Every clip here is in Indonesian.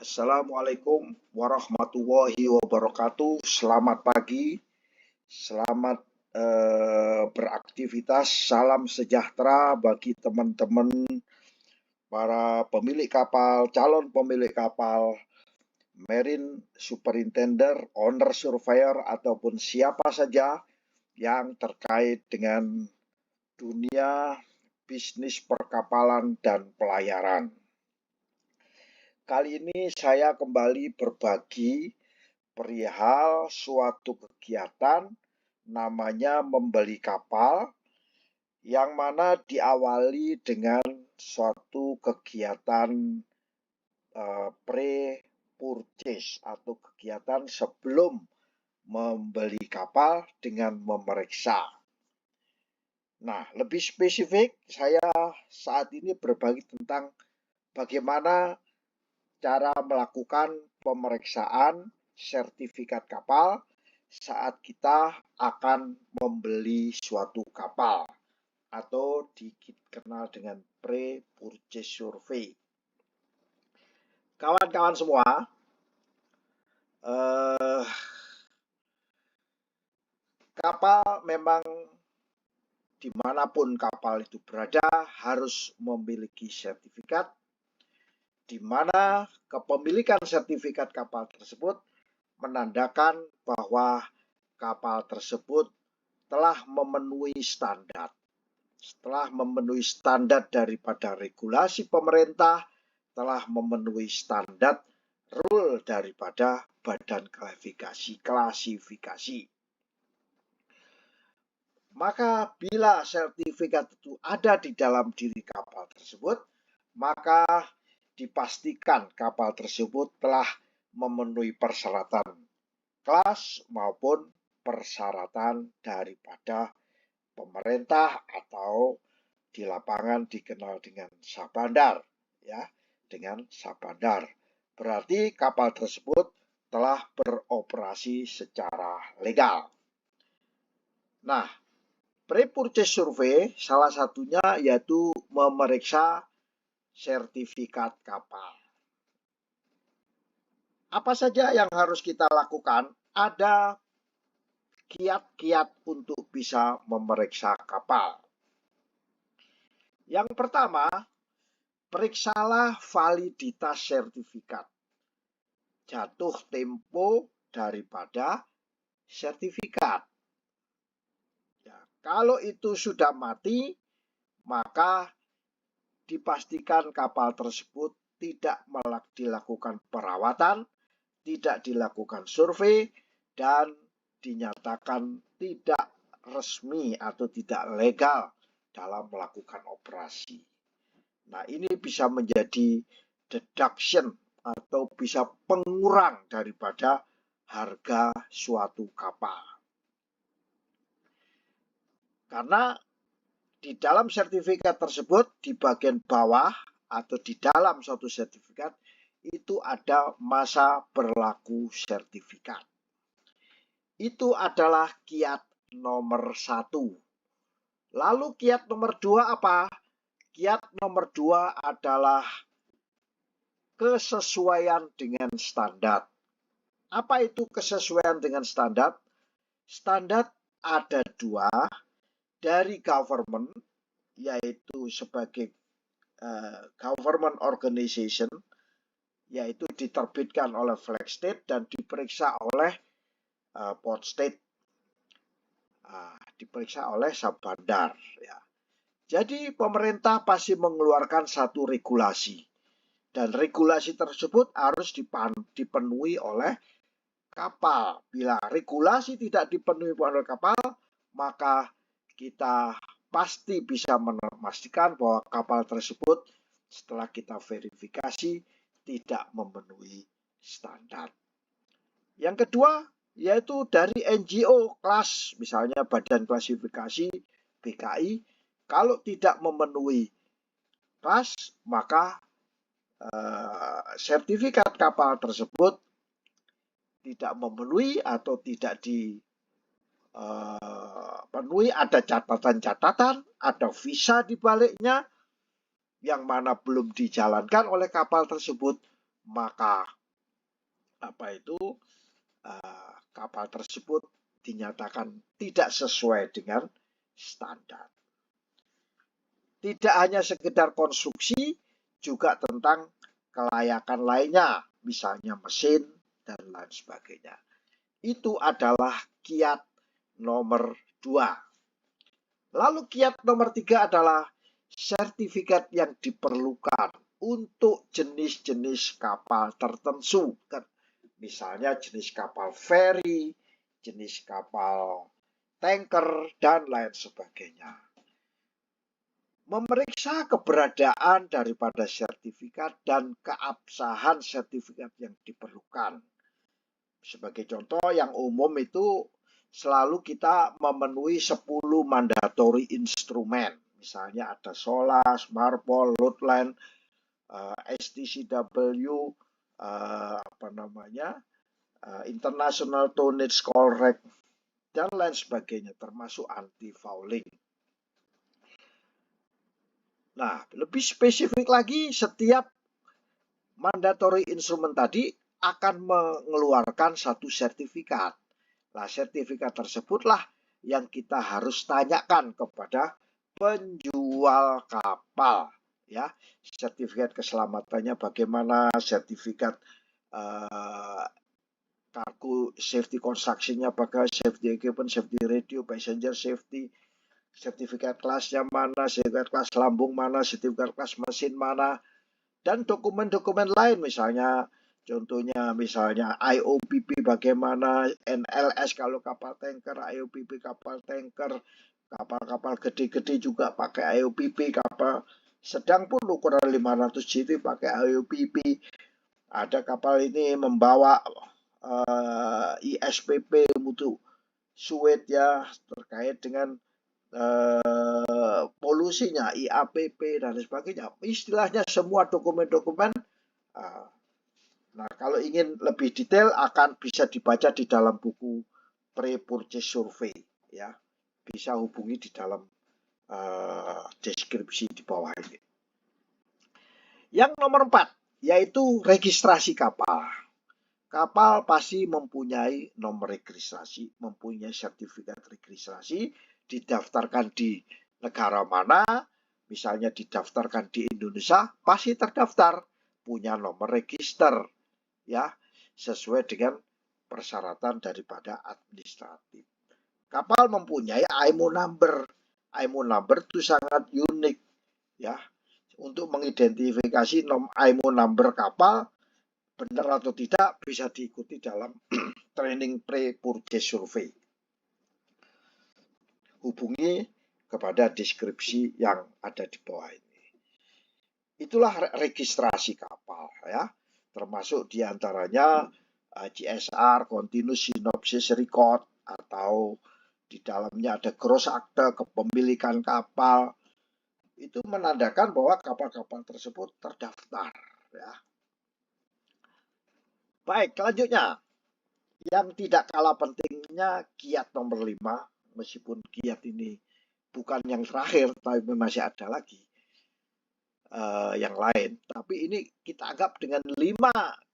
Assalamualaikum warahmatullahi wabarakatuh. Selamat pagi, selamat beraktivitas. Salam sejahtera bagi teman-teman para pemilik kapal, calon pemilik kapal, marine superintendent, owner surveyor, ataupun siapa saja yang terkait dengan dunia bisnis perkapalan dan pelayaran. Kali ini saya kembali berbagi perihal suatu kegiatan namanya membeli kapal, yang mana diawali dengan suatu kegiatan pre-purchase atau kegiatan sebelum membeli kapal dengan memeriksa. Nah, lebih spesifik saya saat ini berbagi tentang bagaimana cara melakukan pemeriksaan sertifikat kapal saat kita akan membeli suatu kapal atau dikenal dengan pre-purchase survey. Kawan-kawan semua, kapal memang dimanapun kapal itu berada harus memiliki sertifikat, di mana kepemilikan sertifikat kapal tersebut menandakan bahwa kapal tersebut telah memenuhi standar. Setelah memenuhi standar daripada regulasi pemerintah, telah memenuhi standar rule daripada badan klasifikasi. Maka bila sertifikat itu ada di dalam diri kapal tersebut, maka dipastikan kapal tersebut telah memenuhi persyaratan kelas maupun persyaratan daripada pemerintah atau di lapangan dikenal dengan sabandar, ya, dengan sabandar. Berarti kapal tersebut telah beroperasi secara legal. Nah, pre-purchase survey salah satunya yaitu memeriksa sertifikat kapal. Apa saja yang harus kita lakukan? Ada kiat-kiat untuk bisa memeriksa kapal. Yang pertama, periksalah validitas sertifikat. Jatuh tempo daripada sertifikat. Ya, kalau itu sudah mati, maka dipastikan kapal tersebut tidak dilakukan perawatan, tidak dilakukan survei, dan dinyatakan tidak resmi atau tidak legal dalam melakukan operasi. Nah, ini bisa menjadi deduction atau bisa pengurang daripada harga suatu kapal. Karena di dalam sertifikat tersebut, di bagian bawah atau di dalam suatu sertifikat, itu ada masa berlaku sertifikat. Itu adalah kiat nomor 1. Lalu kiat nomor 2 apa? Kiat nomor 2 adalah kesesuaian dengan standar. Apa itu kesesuaian dengan standar? Standar ada 2 dari government, yaitu sebagai government organization, yaitu diterbitkan oleh flag state dan diperiksa oleh port state, diperiksa oleh sabandar. Ya. Jadi pemerintah pasti mengeluarkan satu regulasi, dan regulasi tersebut harus dipenuhi oleh kapal. Bila regulasi tidak dipenuhi oleh kapal, maka kita pasti bisa memastikan bahwa kapal tersebut setelah kita verifikasi tidak memenuhi standar. Yang kedua, yaitu dari NGO kelas, misalnya Badan Klasifikasi BKI, kalau tidak memenuhi kelas, maka sertifikat kapal tersebut tidak memenuhi atau tidak dipenuhi, ada catatan-catatan, ada visa di baliknya, yang mana belum dijalankan oleh kapal tersebut, maka kapal tersebut dinyatakan tidak sesuai dengan standar. Tidak hanya sekedar konstruksi, juga tentang kelayakan lainnya, misalnya mesin dan lain sebagainya. Itu adalah kiat nomor 2. Lalu kiat nomor 3 adalah sertifikat yang diperlukan untuk jenis-jenis kapal tertentu. Misalnya jenis kapal feri, jenis kapal tanker, dan lain sebagainya. Memeriksa keberadaan daripada sertifikat dan keabsahan sertifikat yang diperlukan. Sebagai contoh yang umum itu selalu kita memenuhi 10 mandatory instrumen. Misalnya ada SOLAS, MARPOL, LOTLAN, STCW, International Tonnage Call Reg, dan lain sebagainya, termasuk anti-fouling. Nah, lebih spesifik lagi, setiap mandatory instrumen tadi akan mengeluarkan satu sertifikat. Nah, sertifikat tersebutlah yang kita harus tanyakan kepada penjual kapal, ya. Sertifikat keselamatannya bagaimana, sertifikat cargo safety construction-nya apakah, safety equipment, safety radio, passenger safety, sertifikat kelasnya mana, sertifikat kelas lambung mana, sertifikat kelas mesin mana, dan dokumen-dokumen lain misalnya, contohnya misalnya IOPP bagaimana, NLS kalau kapal tanker, IOPP kapal tanker, kapal-kapal gede-gede juga pakai IOPP, kapal sedang pun ukuran 500 GT pakai IOPP. Ada kapal ini membawa ISPP mutu suet ya terkait dengan polusinya, IAPP dan sebagainya. Istilahnya semua dokumen-dokumen. Nah, kalau ingin lebih detail akan bisa dibaca di dalam buku pre-purchase survey, ya. Bisa hubungi di dalam deskripsi di bawah ini. Yang nomor 4 yaitu registrasi kapal. Kapal pasti mempunyai nomor registrasi, mempunyai sertifikat registrasi, didaftarkan di negara mana, misalnya didaftarkan di Indonesia, pasti terdaftar, punya nomor register, ya, sesuai dengan persyaratan daripada administratif. Kapal mempunyai IMO number. IMO number itu sangat unik, ya, untuk mengidentifikasi IMO number kapal benar atau tidak bisa diikuti dalam training pre-purchase survey. Hubungi kepada deskripsi yang ada di bawah ini. Itulah registrasi kapal, ya, termasuk diantaranya CSR, Continuous Synopsis Record, atau di dalamnya ada gross akte kepemilikan kapal. Itu menandakan bahwa kapal-kapal tersebut terdaftar, ya. Baik, selanjutnya yang tidak kalah pentingnya kiat nomor 5. Meskipun kiat ini bukan yang terakhir, tapi masih ada lagi yang lain. Tapi ini kita anggap dengan 5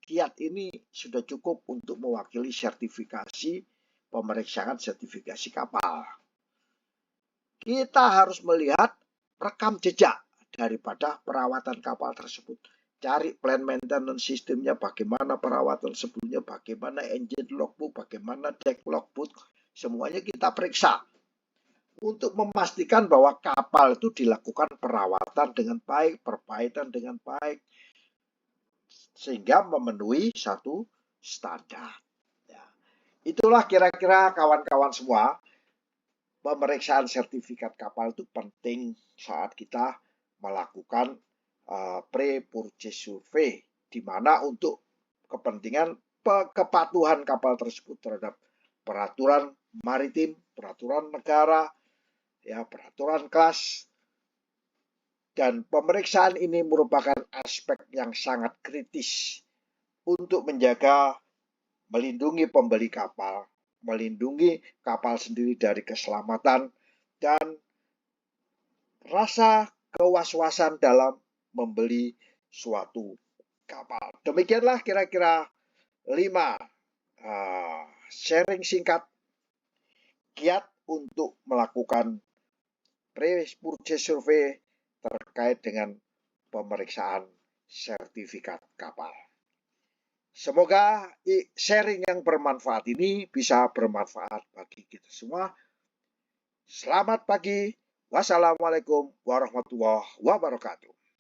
kiat ini sudah cukup untuk mewakili sertifikasi, pemeriksaan sertifikasi kapal. Kita harus melihat rekam jejak daripada perawatan kapal tersebut. Cari plan maintenance sistemnya, bagaimana perawatan sebelumnya, bagaimana engine logbook, bagaimana deck logbook. Semuanya kita periksa untuk memastikan bahwa kapal itu dilakukan perawatan dengan baik, perbaikan dengan baik, sehingga memenuhi satu standar. Ya. Itulah kira-kira kawan-kawan semua, pemeriksaan sertifikat kapal itu penting saat kita melakukan pre-purchase survey, di mana untuk kepentingan kepatuhan kapal tersebut terhadap peraturan maritim, peraturan negara, ya, peraturan kelas. Dan pemeriksaan ini merupakan aspek yang sangat kritis untuk menjaga, melindungi pembeli kapal, melindungi kapal sendiri dari keselamatan, dan rasa kewas-wasan dalam membeli suatu kapal. Demikianlah kira-kira 5 sharing singkat kiat untuk melakukan pre-purchase survey terkait dengan pemeriksaan sertifikat kapal. Semoga sharing yang bermanfaat ini bisa bermanfaat bagi kita semua. Selamat pagi. Wassalamualaikum warahmatullahi wabarakatuh.